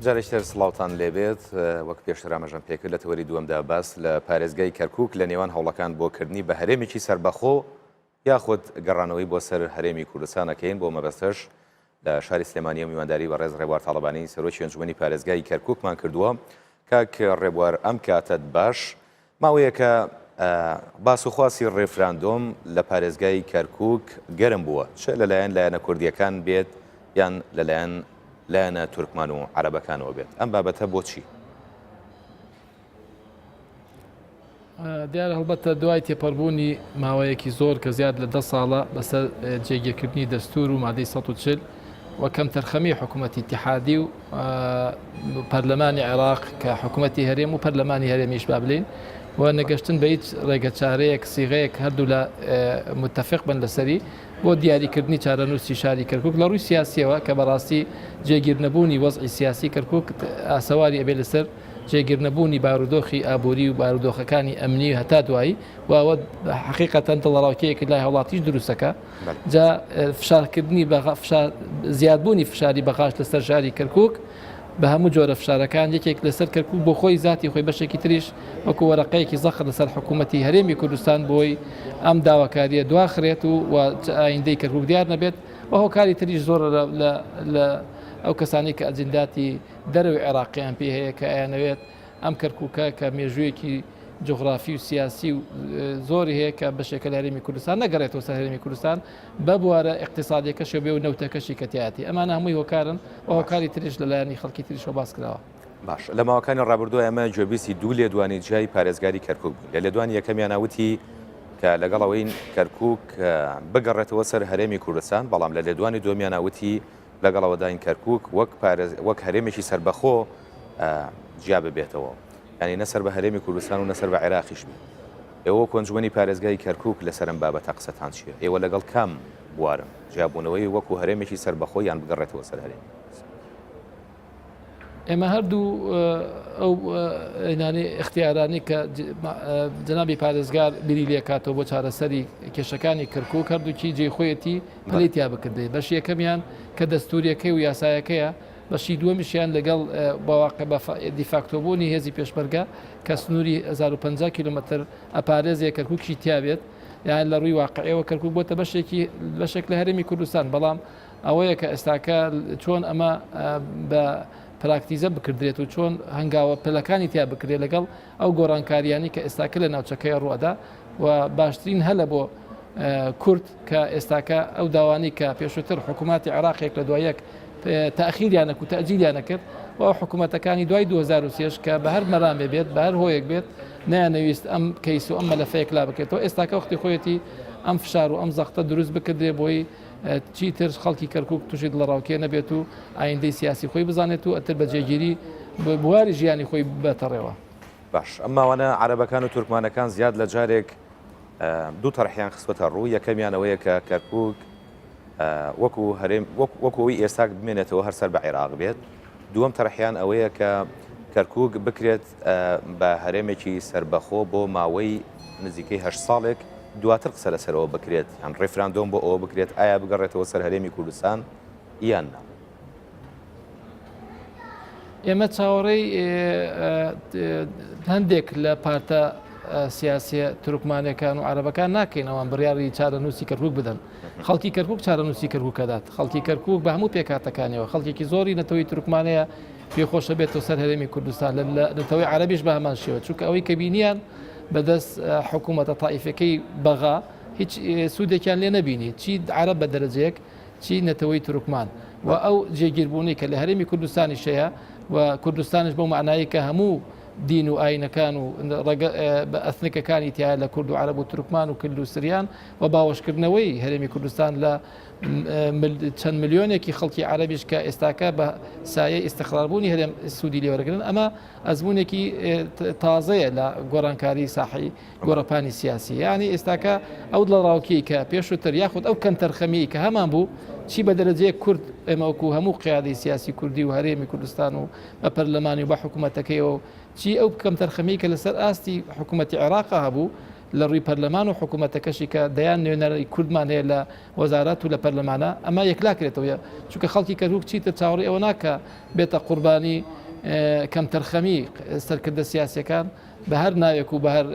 جارێکتر سڵاوتان لێبێت. وەک پێشتر ئاماژەم پێکرد لە تەوەری دووەمدا باس لە پارێزگای کەرکووک لە نێوان هەوڵەکان بۆکردنی بە هەرێمێکی سەربەخۆ یاخود گەڕانەوەی بۆ سەر هەرێمی کوردستانەکەین بۆ مەبەستەش لە شاری سلێمانی و میوانداری بە ڕێز ڕێبوار تاڵەبانی سەرۆکی ئەنجومەنی پارێزگای کەرکووکمان کردووە. کاک ڕێبوار ئەم کاتت باش ماوەیە کە باس و خواسی ڕێفراندۆم لە پارێزگای کەرکووک گەرم بووە، چ لەلایەن لایەنە کوردیەکان بێت یان لەلایەن لایەنە تورکمان و عەرەبەکانەوە بێت. ئەم بابەتە بۆچی؟ دیارە هەڵبەتە دوای تێپەڕبوونی ماوەیەکی زۆر کە زیاد لە 10 ساڵە بەسەر جێگیرکردنی دەستور و مادەی 140 و کەم تەرخەمی حکوومەتی اتحادی و پەرلەمانی عێراق کە حکوومەتی هەرێم و پەرلەمانی هەرێمیش با بڵێن و نەگەشتن بە هیچ ڕێگە چارەیەک سیغەیەک هەردوو لە متفق بن لەسەری بۆ دیاریکردنی چارەنووسی شاری کەرکووک لە ڕووی سیاسیەوە کە بەڕاستی جێگیرنەبوونی وەزعی سیاسی کەرکووک ئاسەواری ئەبێ لەسەر جێگیرنەبوونی بارودۆخی ئابووری و بارودۆخەکانی ئەمنی هەتا دوایی وەوە حقیقەتەن دڵڕاوکەیەکی لای هەوڵاتیش دروستەکە. جا فشارکردنی زیادبوونی فشاری بەغاش لەسەر شاری کەرکووک بە هەموو جۆرە فشارەکان یەکێک لەسەر کەرکووک بۆ خۆی ذاتی خۆی بەشێکی تریش وەکو وەرەقەیەکی زەخت لەسەر حکوومەتی هەرێمی کوردستان بۆی ئەم داواکاریە دواخرێت و ئایندەی کەرکووک دیار نەبێت و هۆکاری تریش زۆر لە ئەو کەسانی کە ئەجنداتی دەرەوەی عێراقییان پێ هەیە کە ئەیانەوێت ئەم کەرکووکە کە مێژوویەکی جغرافی و سیاسی و زۆری هەیە کە بەشێکە لە هەرێمی کوردستان نەگەڕێتەوە سەر هەرێمی کوردستان بە بوارە اقتصادیەکەش بێ و نەوتەکەشی کەتیاتی ئەمانە هەمووی هۆکارن و هۆکاری تریش لەلایەنی خەڵکی تریشەوە باس کراوە. باش لە ماوەکانی ڕابردووە ئەمە گوێبیستی دوو لێدوانی جیای پارێزگاری کەرکووک بوون. لە لێدوانی یەکەمیان وتی کە لەگەڵەوەی کەرکووک بگەڕێتەوە سەر هەرێمی کوردستان، بەڵام لە لێدوانی دووەمیان وتی لەگەڵەوەداین کەرکووک وەک هەرێمێکی سەربەخۆ جیا ببێتەوە، ینی نەسەر بە هەرێمی کوردستان و نەسەر بە عێراقیش بێت. ئێوە کۆنجومەنی پارێزگای کەرکووک لەسەرم بابەتە قسەتان چییە؟ ئێوە لەگەڵ کام بوارن جیابوونەوەی وەکو هەرێمێکی سەربەخۆ یان بگەڕێتەوە سەر هەرێمی؟ ئێمە هەردوو ئەو ئەینانەی اختیارانی کە جەنابی پارێزگار بیری لێ کاتەوە بۆ چارەسەری کێشەکانی کەرکووک هەردووکی جێخۆیەتی پلەیتیا بکردێ. بەشی یەکەمیان کە دەستوریەکەی و یاسایەکەیە، بەشی دووەمیشیان لەگەڵ بەواقع بە دیفاکتۆبوونی هێزی پێشمەرگە کە سنووری 1050 کیلومتر ئەپارێزیە کەرکووکی تیابێت، یان لە ڕووی واقعەوە کەرکووک بۆتە بەشێک لە هەرێمی کوردستان. بەڵام ئەوەیە کە ئێستاکە چۆن ئەمە بە پراکتیزە بکردرێت و چۆن هەنگاوە پلەکانی تیا بکرێت لەگەڵ ئەو گۆڕانکاریانی کە ئێستاکە لە ناوچەکەی ڕوەدا و باشترین هەلە بۆ کورد کە ئێستاکە ئەو داوانی کە پێشووتر حکوومەتی عێراقێک لە دوایەک تاخیریانە و تەجیلیانە کرد و حکوومەتەکانی دوای 2023 کە بە هەر مەرامێ بێت بە هەر هۆیەک بێت نیانەویست ئەم کەیس و ئەم مەلەفەیەک لا بکرێتەوە. ئێستاکە وەختی خۆیەتی ئەم فشار و ئەم زەختە دروست بکردێ بۆی چیتر خەڵکی کەرکووک تووشی دڵڕاوکێ نەبێت و ئایندەی سیاسی خۆی بزانێت و ئەتر بە جێگیری بواری ژیانی خۆی بەتەڕێەوە. باش ئەم ماوانە عەرەبەکان و تورکمانەکان زیاد لە جارێک دوو تەرحیان خستوەتە ڕوو. یەکەمیانەوەیە کە کەرکووک وەکوەوەی ئێستا بمێنێتەوە هەر سەر بە عێراق بێت دووەم تەرەحیان ئەوەیە کە کەرکووک بکرێت بە هەرێمێکی سربەخۆ بۆ ماوەی نزیکەی 8 ساڵێک دواتر قسە لەسەرەوە بکرێت یان ڕێفراندۆم بۆ ئەوە بکرێت ئایا بگەڕێتەوە سەر هەرێمی کوردستان یان نا. ئێمە چاوەڕێی هەندێک لە پارتە سیاسیە تورکمانەکان و عەرەبەکان ناکەین ئەوان بڕیاری چارەنووسی کەرکووک بدەن. خەڵکی کەرکووک چارەنووسی کەرکووکەدات خەڵکی کەرکووک بە هەموو پێکاتەکانیەوە خەڵکێکی زۆری نەتەوەی تورکمانەیە پێخۆشە بێتەوە سەر هەرێمی کوردستان لە نەتەوەی عەرەبیش بە هەمان شێوە چونکە ئەوەی کە بینیان بەدەست حکوومەتە تائیفەکەی بەغا هیچ سوودێکیان لێ نەبینی چی عەرەب بە دەرەجەیەک چی نەتەوەی تورکمان و ئەو جێگیربوونی کە لە هەرێمی کوردستانی شەیە و کوردستانش بەو معنایی کە هەموو دین و ئاینەکان و ئەثنیکەکانی تایە لە کورد و عەرەب و تورکمان و کرد و سریان و باوەشکردنەوەی هەرێمی کوردستان لە چەند ملیۆنێکی خەڵکی عەرەبیش کە ئێستاکە بە سایە ئیستیقراربوونی هەرێم سوودی لێوەرەگرن ئەمە ئەزمونێکی تازەیە لە گۆڕانکاری ساحی گۆڕەپانی سیاسی یعنی ئێستاکە ئەو لە ڕاوکی کە پێشووتر یاخود ئەو کەم تەرخەمی کە هەمان بوو چی بە دەرەجەیە کورد ئێمەوەکو هەموو قیادەی سیاسی کوردی و هەرێمی کوردستان و بە پەرلەمانی و بە حکوومەتەکەیەوە چی ئەو بکەم تەرخەمی کە لەسەر ئاستی حکوومەتی عێراق هەبوو لە ڕووی پەرلەمان و حکوومەتەکەشی کە دەیان نوێنەرەی کوردمان هەیە لە وەزارەت و لە پەرلەمانە ئەمە یەکلاکرێتەوە چونکە خەڵکی کەرکووک چیتە چاوەڕێی ئەوە ناکە بێتە قوربانی کەم تەرخەمی سەرکردە سیاسیەکان بە هەر ناوێک و بە هەر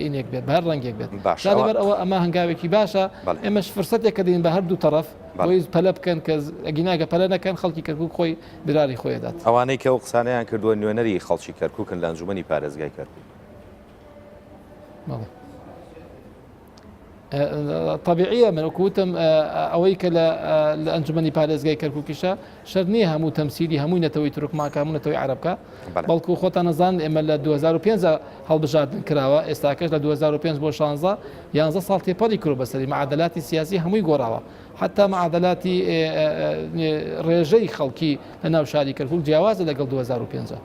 ئینێک بێت بە هەر ڕەنگێک بێت لەبەر ئەوە ئەمە هەنگاوێکی باشە ئێمەش فرسەتێک کە دەین بە هەردوو تەرەف بۆی پەلە بکەن کە ئەگیناگە پەلە نەکەن خەڵکی کەرکووک خۆی براری خۆیدات ئەوانەی کە ئەو قسانەیان کردووە نوێنەری خەڵکی کەرکووکن لە ئەنجومەنی پارێزگای کەرکووک طبيعية من وكوتم أويك لأنجمني بارزجاي كركوكيشا شرني همو تمثيلي همو نتوي تركمانك همو نتوي عربك بلكو خوتا نزان إما ل 2015 هالبجات كراوا استاكش ل 2015 بو شانزا يانزا سالتي باري كرو بسري معادلات السياسية همو يقوراوا حتى معادلات ريجي خلقي لناو شاري كركوك جواز لقل 2015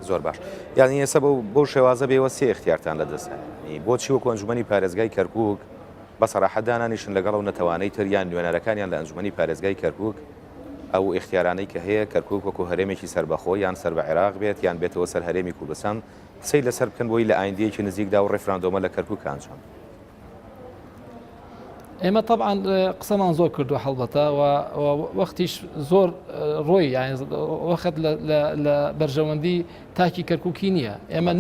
زۆر باش یعنی ئێستا بۆ شێوازە بێوە سێ اختیارتان لەدەستانی بۆچی وەکو ئەنجومەنی پارێزگای کەرکووک بە سەراحەتدانانیشن لەگەڵ و نەتەوانەی تریان نوێنەرەکانیان لە ئەنجومەنی پارێزگای کەرکووک ئەو اختیارانەی کە هەیە کەرکووک وەکو هەرێمێکی سربەخۆ یان سەر بە عێراق بێت یان بێتەوە سەر هەرێمی کوردستان قسەی لەسەر بکەن بۆی لە ئایندەیەکی نزیکدا و ڕێفراندۆمە لە کەرکووک ئانجام ئێمە طبعا قسەمان زۆر کردو هەڵبەتە وەختیش زۆر ڕۆی یان وەخت لە بەرژەوەندی تاکی کەرکووکی نییە ئێمە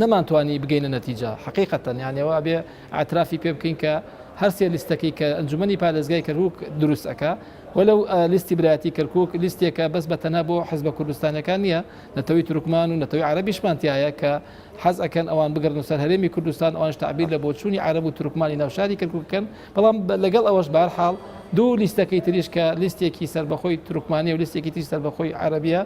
نەمانتوانی بگەینە نەتیجە حقیقەتەن یانەوە بێ ئاعترافی پێ بکەین کە هەرسێ لیستەکەی کە ئەنجومەنی پارێزگای کەرکووک دروستەکە وەلەو لیستی برایەتی کەرکووک لیستێکە بەس بەتەنها بۆ حزبە کوردستانەکان نییە نەتەوەی تورکمان و نەتەوەی عەرەبیشمانتیایە کە حەز ئەکەن ئەوان بگەڕن سەر هەرێمی کوردستان ئەوانش تعبیر لە بۆچوونی عەرەب و تورکمانی ناوشاری کەرکووکەکەن بەڵام لەگەڵ ئەوەش بەهەرحاڵ دوو لیستەکەی تریش کە لیستێکی سەربەخۆی تورکمانی و لیستێکی تری سەربەخۆی عەرەبیە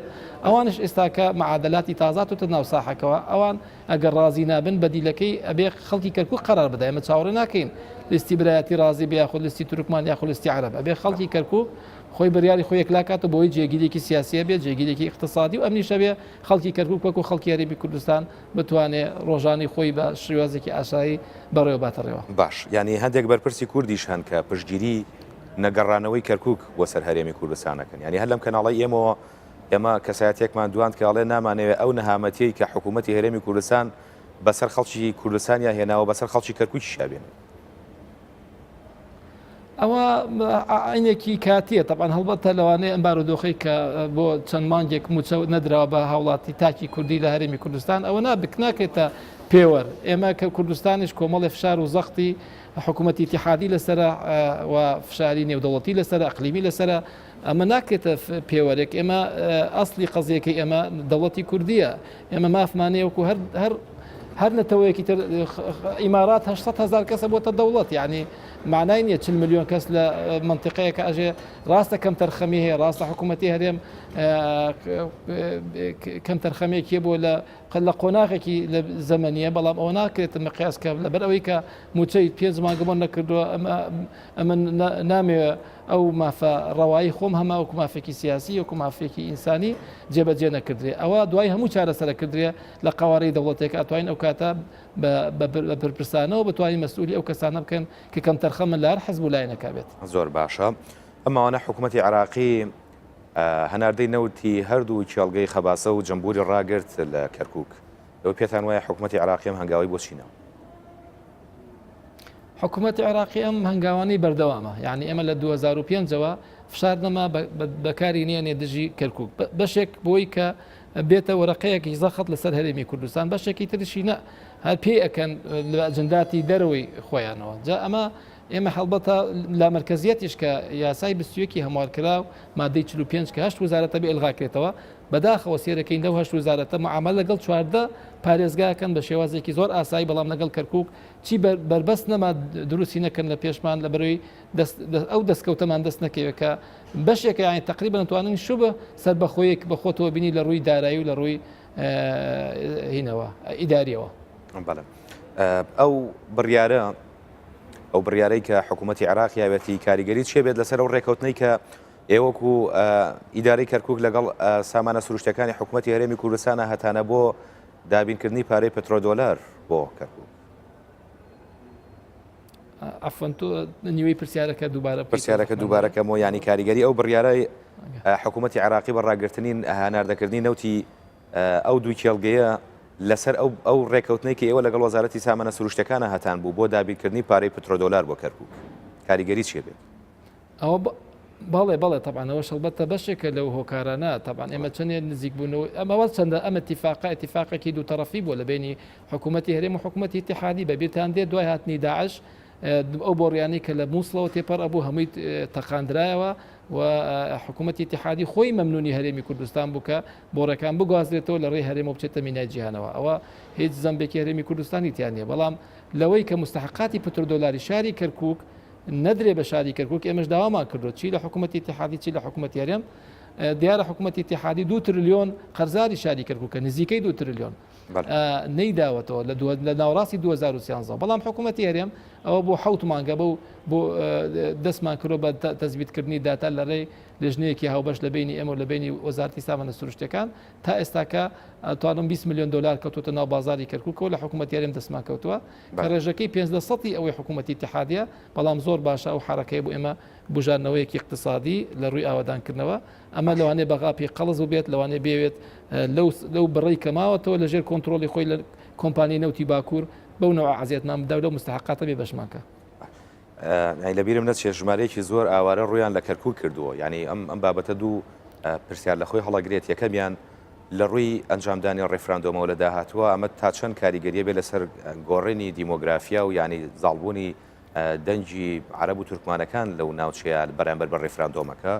ئەوانش ئێستاکە معادلاتی تازات و ناو ساحەکەوە ئەوان ئەگەر ڕازی نابن بەدیلەکەی ئەبێ خەڵکی کەرکووک قەرار بدە ئێمە چاوەڕێ ناکەین لیستی برایەتی ڕازی بێ یاخود لیستی تورکمان یاخود لیستی عەرەب ئەبێ خەڵکی کەرکووک خۆی بڕیاری خۆی یەکلاکاتە بۆی جێگیرێکی سیاسیە بێت جێگیرێکی اقتصادی و ئەمنیشە بێ خەڵکی کەرکووک وەکو خەڵکی هەرێمی کوردستان بتوانێت ڕۆژانی خۆی بە شێوازێکی ئاشایی بەڕێوە باتەڕێەوە باش ینی هەندێک بەرپرسی کوردیش هەن کە پشتگیری نەگەڕانەوەی کەرکووک بۆ سەر هەرێمی کوردستانەکەن ینی هەر لەم کەناڵی ئێمە کەسایەتێکمان دوان کە ئەڵێ نامانەوێت ئەو نەهامەتیەی کە حکوومەتی هەرێمی کوردستان بەسەر خەڵکی کوردستانیا هێناوە بەسەر خەڵکی کەرکووکی شابێن ئەوە عینێکی کاتیە طبعاً هەڵبەتە لەوانەیە ئەم بارودۆخی کە بۆ چەند مانگێک موچە نەدراوە بە هاوڵاتی تاکی کوردی لە هەرێمی کوردستان ئەوە ناکرێتە پێوەەر ئێمە کە کوردستانیش کۆمەڵی فشار و زەختی حکوومەتی اتحادی لەسرە و فشاری نێودەوڵەتی لەسرە ئەقلیمی لەسرە ئەمە ناکرێتە پێوەرێک ئێمە ئەسلی قەزیەکەی ئێمە دەوڵەتی کوردیە ئێمە مافمانەیە وەکو هەر نەتەوەیەکی تر ئیمارات 800,000 کەسە بۆتە دەوڵەت یعنی معنای نییە 40 ملیۆن کەس لە منطقەیەکە ئەژێ ڕاستە کەم تەرخەمی هەیە ڕاستە حکوومەتی هەرێم کەم تەرخەمێکی بۆ لە قۆناغێکی لە زەمەنیە بەڵام ئەوە ناکرێت مقیاسکە لەبەر ئەوەی کە موچەی 5 مانگەمە نەکردووە ئەمە نامەوێت ئەو مافە ڕەوایی خۆم هەما وەکو مافێکی سیاسی وەکو مافێکی ئینسانی جێبەجێ نەکردرێ ئەوە دوای هەموو چارەسەرکردرێ لە قوارەی دەوڵەتێک ئەتوانین ئەو کاتە بە پرپرسانەوە بتوانین مەسئولی ئەو کەسانە بکەن کە کەم تەرخەمە لار حەزب لای نەکابێت زۆر باشە ئەماوانە حکوومەتی عراقی هەناردەی نەوتی هەردوو کێڵگەی خەباسە و جەمبوری ڕاگرت لە کەرکووک ئەوە پێتان وایە حکوومەتی عراقیم هەنگاوی بۆ چینەوە حکوومەتی عراقی ئەم هەنگاوانی بەردەوامە یعنی ئێمە لە 2005ەوە فشار نەما بەکاری نییە دژی کەرکووک بەشێک بۆی کە بێتە وەرەقەیەکی زەخت لەسەر هەرێمی کوردستان بەشێکی ترشی نە هەر پێی ئەەکەن لە ئەجنداتی دەرەوەی خۆیانەوە جا ئەمە ئێمە هەڵبەتە لا مرکزیەتیش کە یاسای بستویەکی هەموارکرا و مادەی 45 کە 8 وزارەتە بێ ئەلغاکرێتەوە بەداخەوە سێرەکەین لەو 8 وزارەتە معامل لەگەڵ چواردە پارێزگاکەن بە شێوازێکی زۆر ئاسایی بەڵام لەگەڵ کەرکووک چی بربەست نەما دروستی نەکەن لە پێشمان لە بەرەوەی ئەو دەستکەوتەمان دەست نەکەوێت کە بەشێکە یانی تقریبا نتوانن شوبە سەر بەخۆیەک بە خۆتەوە بینی لە ڕووی دارایی و لە ڕووی هینەوە ئیداریەوە ئەو بڕیارە ئەو بڕیارەی کە حکوومەتی عراق یاوێتی کاریگەری چێ بێت لەسەر ئەو ڕێکەوتنەی کە ئێوەکو ئیدارەی کەرکووک لەگەڵ سامانە سروشتەکانی حکوومەتی هەرێمی کوردستانە هەتانە بۆ دابینکردنی پارەی پترۆدۆلار بۆ کەرکووک ئەفەن تۆ نیوەی پرسیارەکە دووبارەکەمەوە ینی کاریگەری ئەو بڕیارەی حکوومەتی عراقی بە ڕاگررتنی هەناردەکردنی نەوتی ئەو دوو کێڵگەیە لەسەر ئەو ڕێکەوتنێکی ئێوە لەگەڵ وەزارەتی سامانە سروشتەکانە هەتان بوو بۆ دابینکردنی پارەی پترۆدۆلار بۆ کەرکووک کاریگەری چێ بێت ئەوە بەڵێ تەبانەوە شەڵبەتە بەشێکە لەو هۆکارانە تەبان ئێمە چەندێ نزیک بوونەوە ئەمەوە چەندە ئەمە اتفاقێکی دوو تەرەفی بووە لە بینی حکوومەتی هەرێم و حکوومەتی اتحادی بەبیێتان دێت دوای هاتنی داعش ئەو بۆڕیانی کە لە مووسڵەوە تێپەر ئەبوو هەمووی تەقاندرایەوە و حکوومەتی اتحادی خۆی مەمنونی هەرێمی کوردستان بووکە بۆڕەکان بگوازرێتەوە لە ڕێی هەرێمە بچێتە مینای جیهانەوە ئەوە هیچ زەمبێکی هەرێمی کوردستانی تیانە بەڵام لەوەی کە مستحقاتی پترۆدۆلاری شاری کەرکووک نەدرێ بە شاری کەرکووک ئێمەش داوامان کردو چی لە حکوومەتی اتحادی چی لە حکوومەتی هەرێم دیارە حکوومەتی اتحادی 2 تریلیۆن قەرزاری شاری کەرکووکە نزیکەی 2 تریلیۆن نەیداوەتەوە لە ناوڕاستی 2013 بەڵام حکوومەتی هەرێم ئەوە بۆ حوت مانگە بۆ دەستمان کردۆ بە تەزبیتکردنی داتا لە ڕێی لێژنەیەکی هاوبەش لە بینی ئێمە لە بینی وەزارەتی سامانە سروشتەکان تا ئێستاکە توانم 20 میلیۆن دلار کەوتوتە ناو بازاری کەرکووکەوە لە حکوومەتی هەرێم دەستمان کەوتووە کە ڕێژەکەی 500 ئەوەی حکوومەتی اتحادیە بەڵام زۆر باشە ئەو حرەکەی بۆ ئێمە بژارنەوەیەکی اقتصادی لە ڕووی ئاوادانکردنەوە ئەمە لەوانێ بەغاپی قەڵز بێت لەوانێ بێوێت لەو بڕی کەماوەتەوە لەژێر کۆنتترۆلی خۆی لە کۆمپانی نەوتی باکوور بەو نەوە عزیێتنامدا لەو مستحقاتە بێ بەشماکە لەبیرم نەچێ ژمارەیەکی زۆر ئاوارە ڕویان لە کەرکووک کردووە ینی ئەم بابەتە دوو پرسیار لە خۆی هەڵەگرێت یەکەمیان لە ڕووی ئەنجامدانی ڕێفراندۆمەوە لە داهاتووە ئەمە تا چەند کاریگەریە بێ لەسەر گۆڕێنی دیمۆگرافیا و ینی زاڵبوونی دەنجی عەرەب و تورکمانەکان لەو ناوچەیە بەرامبەر بە ڕێفراندۆمەکە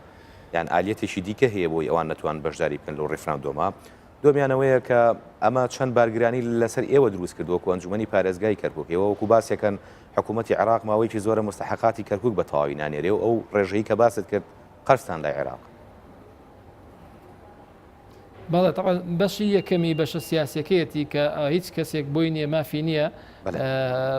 یان ئالیەتێکی دیکە هەیە بۆی ئەوان نەتوان بەشداری بکەن لەو ڕێفراندۆمە دومیانەوەیە کە ئەمە چەند بارگرانی لەسەر ئێوە دروست کردووە و ئەنجومەنی پارێزگای کەرکووک ئێوە وەکو باسێکەن حکوومەتی عراق ماوەیەکی زۆرە مستحقاتی کەرکووک بە تەواوی نانێرێ و ئەو ڕێژەیە کە باست کرد قەرزتان لای عێراق بەڵێ طبعا بەشی یەکەمی بەشە سیاسەکەیەتی کە هیچ کەسێک بۆی نییە مافی نییە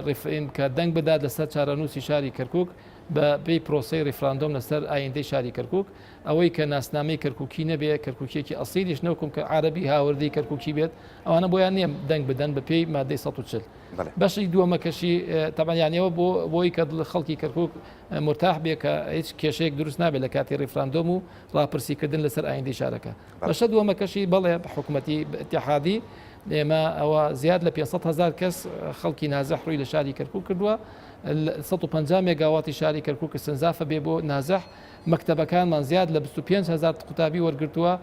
ڕێفرین کە دەنگ بدات لەسەر چارەنووسی شاری کەرکووک بە پێی پرۆسی ڕێفراندۆم لەسەر ئایندەی شاری کەرکووک ئەوەی کە ناسنامەی کەرکووکی نەبێ کەرکووکیەکی ئەسیلیش نەوەکم کە عربی هاوردی کەرکووکی بێت ئەوانە بۆیان نییە دەنگ بدەن بە پێی مادەی 140 بەشی دووەمەکەشی تەبانیانەوە بۆی کە خەڵکی کەرکووک مرتاح بێ کە هیچ کێشەیەک دروست نابێت لە کاتی ڕێفراندۆم و ڕاپرسیکردن لەسەر ئایندەی شارەکە بەشە دووەمەکەشی بەڵێ حکوومەتی اتحادی ئێمە ئەوە زیاد لە 500,000 کەس خەڵکی نازەح ڕووی لە شاری کەرکووک کردووە 150 مێگاواتی شاری کەرکووک سنجافە بێ بۆ نازەح مەکتەبەکانمان زیاد لە 25,000 قوتابی وەرگرتووە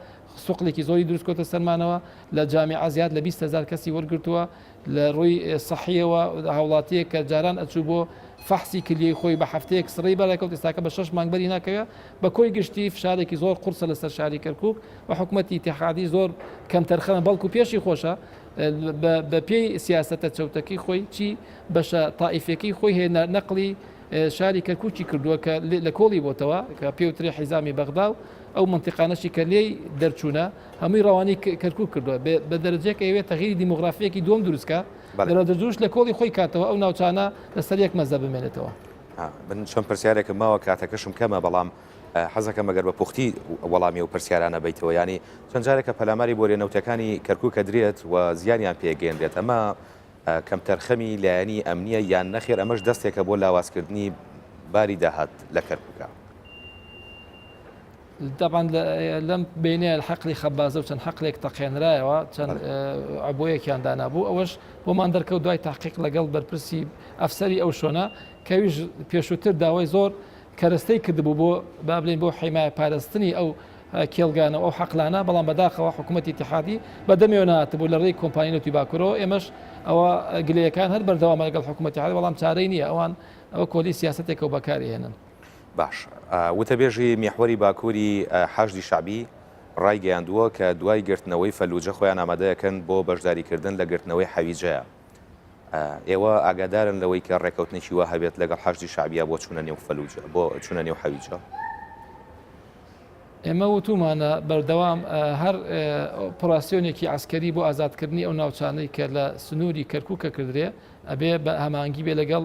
سوقلێکی زۆری دروستکۆتە سەرمانەوە لە جامیعە زیاد لە 20,000 کەسی وەرگرتووە لە ڕووی سەحیەوە هاوڵاتیە کە جاران ئەچوو بۆ فەحسی کلیەی خۆی بە هەفتەیەک سڕی بەڵێکەوت ئێستاکە بە 6 مانگ بەری ناکەوێت بە کۆی گشتی فشارێکی زۆر قورسە لەسەر شاری کەرکووک و حکوومەتی اتحادی زۆر کەم تەرخەمە بەڵکو پێشی خۆشە بە پێی سیاسەتە چەوتەکەی خۆی چی بەشە تائیفەکەی خۆی هەیە نەقلی شاری کەرکووکی کردووە کە لە کۆڵی بۆتەوە کە پێوتری حیزامی بەغدا و ئەو منتیقانەشی کە لێی دەرچوونە هەمووی ڕەوانی کەرکووک کردووە بە دەرەجەیەک ئەوێت تەغیری دیموگرافیەکی دووەم دروستکە دەرەدەجوش لە کۆڵی خۆی کاتەوە ئەو ناوچانە لەسەر یەک مەزە بمێنێتەوە من چەند پرسیارێکم ماوە کاتەکەشم کەمە بەڵام حەزەکەم مەگەر بە پوختی وەڵامی و پرسیارانە بیتەوە ینی چەند جارێکە پەلاماری بۆرێنەوتەکانی کەرکووکە درێت و زیانیان پێگەێنرێت ئەمە کەم تەرخەمی لایەنی ئەمنیە یان نەخێر ئەمەش دەستێکە بۆ لاوازکردنی باری داهات لە کەرکووکە. طبعا لەم بینێ حەقلی خەبازە و چەند حەقلێک تەقێنرایەوە چەند عبوویەکیان دانابوو ئەوەش بۆمان دەرکەوت دوای تاقیق لەگەڵ بەرپرسی ئەفسەری ئەو شۆنە کەویش پێشووتر داوای زۆر کەرەستەی کردبوو بۆ با بڵێن بۆ حیمایە پاراستنی ئەو کێڵگانە ئەو حەقلانە بەڵام بەداخەوە حکوومەتی اتحادی بەدەمیەوە نهاتبوو لە ڕێی کۆمپانیە نەوتی باکوورەوە ئێمەش ئەوە گلەیەکان هەر بەردەوام لەگەڵ حکوومەتی اتحادی بەڵام چارەی نییە ئەوان ئەوە کۆلی سیاسەتێک و بەکاری هێنن. باش وتەبێژی میحوەری باکووری حەشدی شعبی ڕایگەیاندووە کە دوای گرتنەوەی فەلوجە خۆیان ئامادەیەکەن بۆ بەشداریکردن لە گرتنەوەی حەویجەیە. ئێوە ئاگادارن لەوەی کە ڕێکەوتنێکی وە هەبێت لەگەڵ حەشدی شعبیە بۆ چوونە نێو فەلوجە بۆ چوونە نێو حەویجە. ئێمە وتومانە بەردەوام هەر ئۆپراسیۆنێکی عسکەری بۆ ئازادکردنی ئەو ناوچانەی کە لە سنووری کەرکووکە کردرێ ئەبێ بە هەماهەنگی بێ لەگەڵ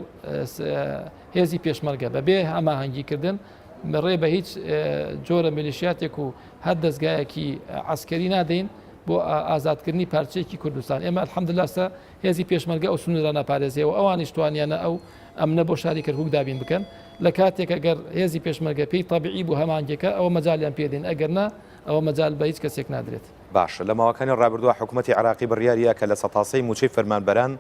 هێزی پێشمەرگە بەبێ هەماهەنگیکردن بەڕێ بە هیچ جۆرە میلیشیاتێک و هەر دەستگایەکی عسکەری نادەین بۆ ئازادکردنی پارچەیەکی کوردستان. ئێمە الحەمدلله هێزی پێشمەرگە ئەو سنوورانە پارێزیەوە ئەوانیش توانیانە ئەو ئەمنە بۆ شاری کەرکووک دابین بکەن لە کاتێک ئەگەر هێزی پێشمەرگە پێی تەبیعی بوو هەمانگێکە ئەوە مەجالیان پێدێن ئەگەرنا ئەوە مەجال بە هیچ کەسێک نادرێت. باش لە ماوەکانی ڕابردووە حکوومەتی عراقی بڕیاریە کە لە سەتاسەی موچەی فەرمانبەران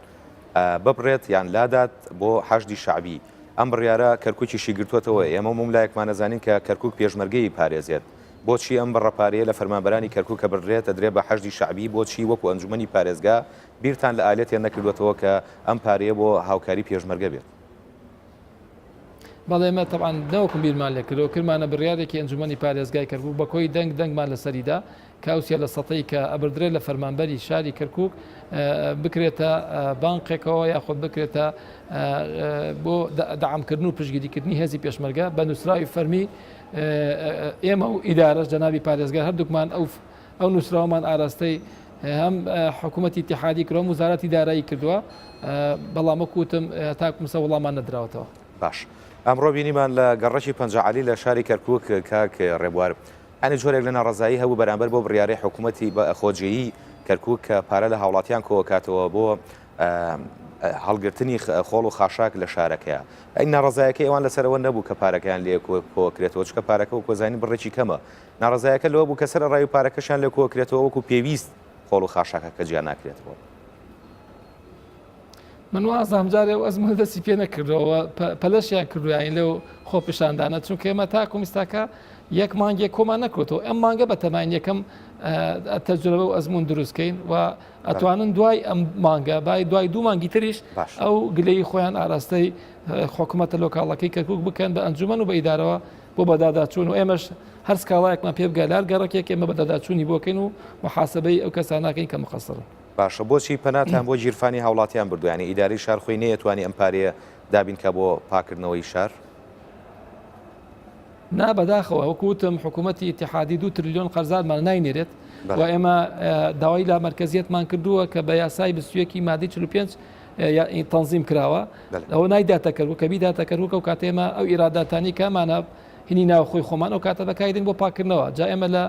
ببڕێت یان لادات بۆ حەشدی شعبی ئەم بڕیارە کەرکووکیشی گرتووەتەوە ئێمە مملایەکمان نەزانین کە کەرکووک پێشمەرگەی پارێزێت بۆچی ئەم بڕەپارەیە لە فەرمانبەرانی کەرکووکە بڕێت ئەدرێ بە حەشدی شعبی بۆچی وەکو ئەنجومەنی پارێزگا بیرتان لە ئالێتیان نەکردوێتەوە کە ئەم پارەیە بۆ هاوکاری پێشمەرگە بێت. بەڵێ ئێمە تەبعاً نەوەکم بیرمان لێکردەوە کردمانە بڕیارێکی ئەنجومەنی پارێزگای کەرکووک بە کۆی دەنگمان لە سەریدا کاوسیا لە سەتەی کە ئەبردرێت لە فەرمانبەری شاری کەرکووک بکرێتە بانقێکەوە یاخود بکرێتە بۆ دەعامکردن و پشتگیریکردنی هێزی پێشمەرگە بە نووسراوی فەرمی ئێمە و ئیدارەش جەنابی پارێزگار هەردووکمان ئەو نووسراومان ئاراستەی هەم حکوومەتی اتحادی کردووە وزارەتی دارایی کردووە بەڵام وەکوتم تاکومسە وەڵامان نەدراوەتەوە. باش ئەمڕۆ بینیمان لە گەڕەکی پەنجعالی لە شاری کەرکووک کاک ڕێبوار ئەنی جۆرێک لە ناڕزایی هەبوو بەرامبەر بۆ بڕیارەی حکوومەتی بە خۆجێیی کەرکووک کە پارە لە هاوڵاتیان کۆکاتەوە بۆ هەڵگرتنی خۆڵ و خاشاک لە شارەکەیە. ئەین ناڕزایەکە ئەوان لەسەرەوە نەبوو کە پارەکەیان لێ کۆکرێتەوە چکە پارەکە و کۆزانی بڕێکی کەمە ناڕزایەکە لەوە بوو کە سەر ڕای و پارەکەشان لێ کۆکرێتەوە وەکو پێویست خۆڵ و خاشاکە کە جیان ناکرێتەوە. من وازام جارێ و ئەزمە دەستی پێ نەکردەوە پەلەشیان کردویان لەو خۆ پیشاندانە چونکە ئێمە تاکو میستاکە یەک مانگێک کۆمان نەکرێتەوە ئەم مانگە بە تەماین یەکەم تەجربە و ئەزمون دروستکەین و ئەتوانن دوای ئەم مانگە دوای دوو مانگی تریش ئەو گلەی خۆیان ئاراستەی حکوومەتە لۆکاڵەکەی کەرکووک بکەن بە ئەنجومەن و بە ئیدارەوە بۆ بەداداچوون و ئێمەش هەر سکاڵایەکمان پێ بگە لار گەڕێکێک ئێمە بەداداچوونی بۆکەین و محاسبەی ئەو کەساناکەین کە مقەسڕن. باشە بۆچی پەناتان بۆ گیرفانی هاوڵاتیان بردویانی ئیداری شار خۆی نەیەتوانی ئەم پارەیە دابینکە بۆ پاکردنەوەی شار؟ نا بەداخەوە وەکوتم حکوومەتی اتحادی 2 تریلیۆن قەرزادمان ناینێرێت و ئێمە داوای لا مەرکەزیەتمان کردووە کە بە یاسای 21 مادەی 45 تەنزیم کراوە ئەوە نایداتە کەرکووک کە بیداتە کەرکووکە و کاتێمە ئەو ئیراداتانی کامانە هینی ناو خۆی خۆمان ئەو کاتە بەکاردین بۆ پاکردنەوە جا ئێمە لە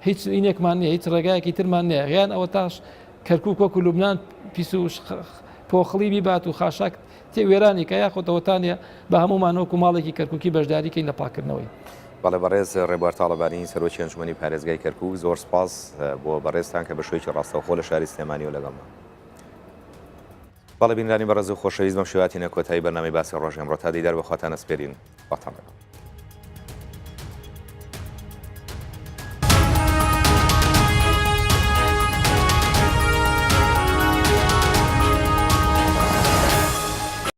هیچ ئینێکمان نیە هیچ ڕێگایەکی ترمان نییە غیان ئەوە تاش کەرکووک وەکو لوبنان پیس و پۆخڵی بیبات و خاشاک تێ وێرانی کە یاخۆتەوەتانە بە هەمومانەوەکو ماڵێکی کەرکووکی بەشداریکەین لە پاکردنەوەی. بەڵێ بەڕێز ڕێبوار تاڵەبانی سەرۆکی ئەنجومەنی پارێزگای کەرکووک زۆر سپاس بۆ بەڕێزتان کە بە شوێکی ڕاستەوخۆ لە شاری سلێمانی و لەگەڵمان. بەڵێ بینرانی بەڕێز و خۆشەویست بەم شێواتی نەکۆتایی بەرنامەی باسی ڕۆژ ئەمڕۆ تا دیدار بەخواتان ئەسپێرین. واتان لەگەڵ.